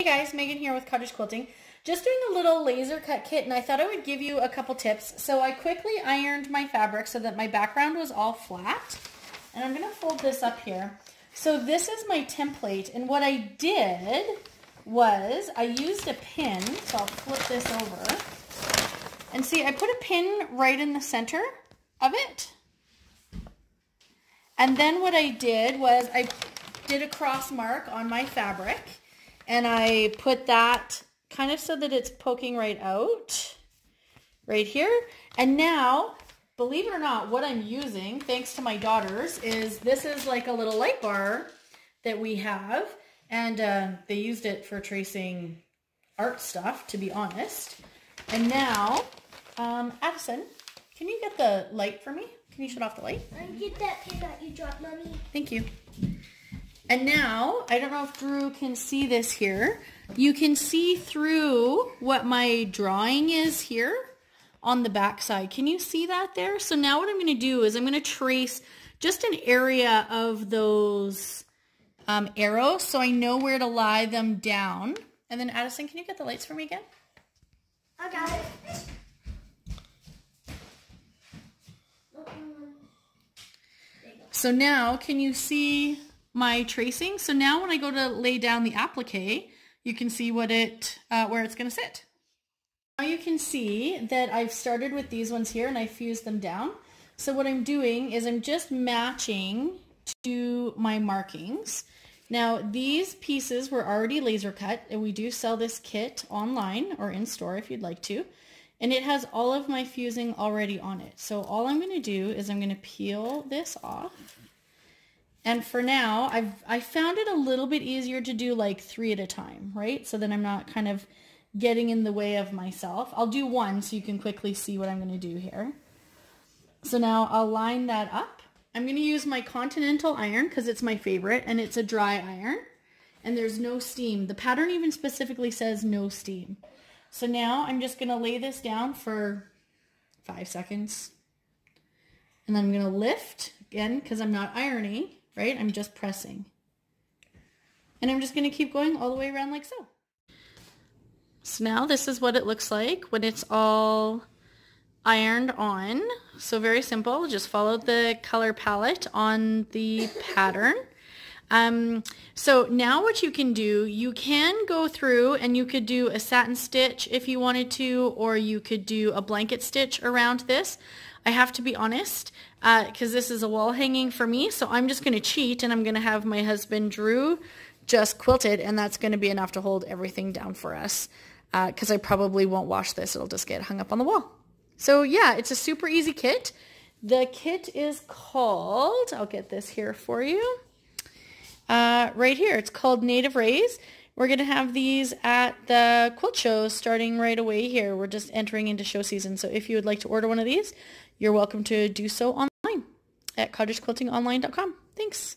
Hey guys, Megan here with Cottage Quilting. Just doing a little laser cut kit, and I thought I would give you a couple tips. So I quickly ironed my fabric so that my background was all flat. And I'm going to fold this up here. So this is my template, and what I did was I used a pin, so I'll flip this over. And see, I put a pin right in the center of it. And then what I did was I did a cross mark on my fabric, and I put that kind of so that it's poking right out, right here. And now, believe it or not, what I'm using, thanks to my daughters, is this is like a little light bar that we have. And they used it for tracing art stuff, to be honest. And now, Addison, can you get the light for me? Can you shut off the light? I get that pin that you dropped, Mommy. Thank you. And now, I don't know if Drew can see this here. You can see through what my drawing is here on the back side. Can you see that there? So now what I'm going to do is I'm going to trace just an area of those arrows so I know where to lie them down. And then Addison, can you get the lights for me again? I got it. So now, can you see my tracing? So now when I go to lay down the applique, you can see what where it's going to sit. Now you can see that I've started with these ones here and I fused them down. So what I'm doing is I'm just matching to my markings. Now these pieces were already laser cut, and we do sell this kit online or in store if you'd like to. And it has all of my fusing already on it. So all I'm going to do is I'm going to peel this off. And for now, I found it a little bit easier to do like 3 at a time, right? So then I'm not kind of getting in the way of myself. I'll do one so you can quickly see what I'm going to do here. So now I'll line that up. I'm going to use my Continental iron because it's my favorite, and it's a dry iron. And there's no steam. The pattern even specifically says no steam. So now I'm just going to lay this down for 5 seconds. And then I'm going to lift, again, because I'm not ironing, right? I'm just pressing. And I'm just going to keep going all the way around like so. So now this is what it looks like when it's all ironed on. So very simple. Just follow the color palette on the pattern. So now what you can do, you can go through and you could do a satin stitch if you wanted to, or you could do a blanket stitch around this. I have to be honest, because this is a wall hanging for me, so I'm just going to cheat and I'm going to have my husband Drew just quilt it, and that's going to be enough to hold everything down for us, because I probably won't wash this. It'll just get hung up on the wall. So yeah, it's a super easy kit. The kit is called, I'll get this here for you. Right here, it's called Native Rays. We're going to have these at the quilt shows starting right away here. We're just entering into show season, so if you would like to order one of these, you're welcome to do so online at cottagequiltingonline.com. Thanks.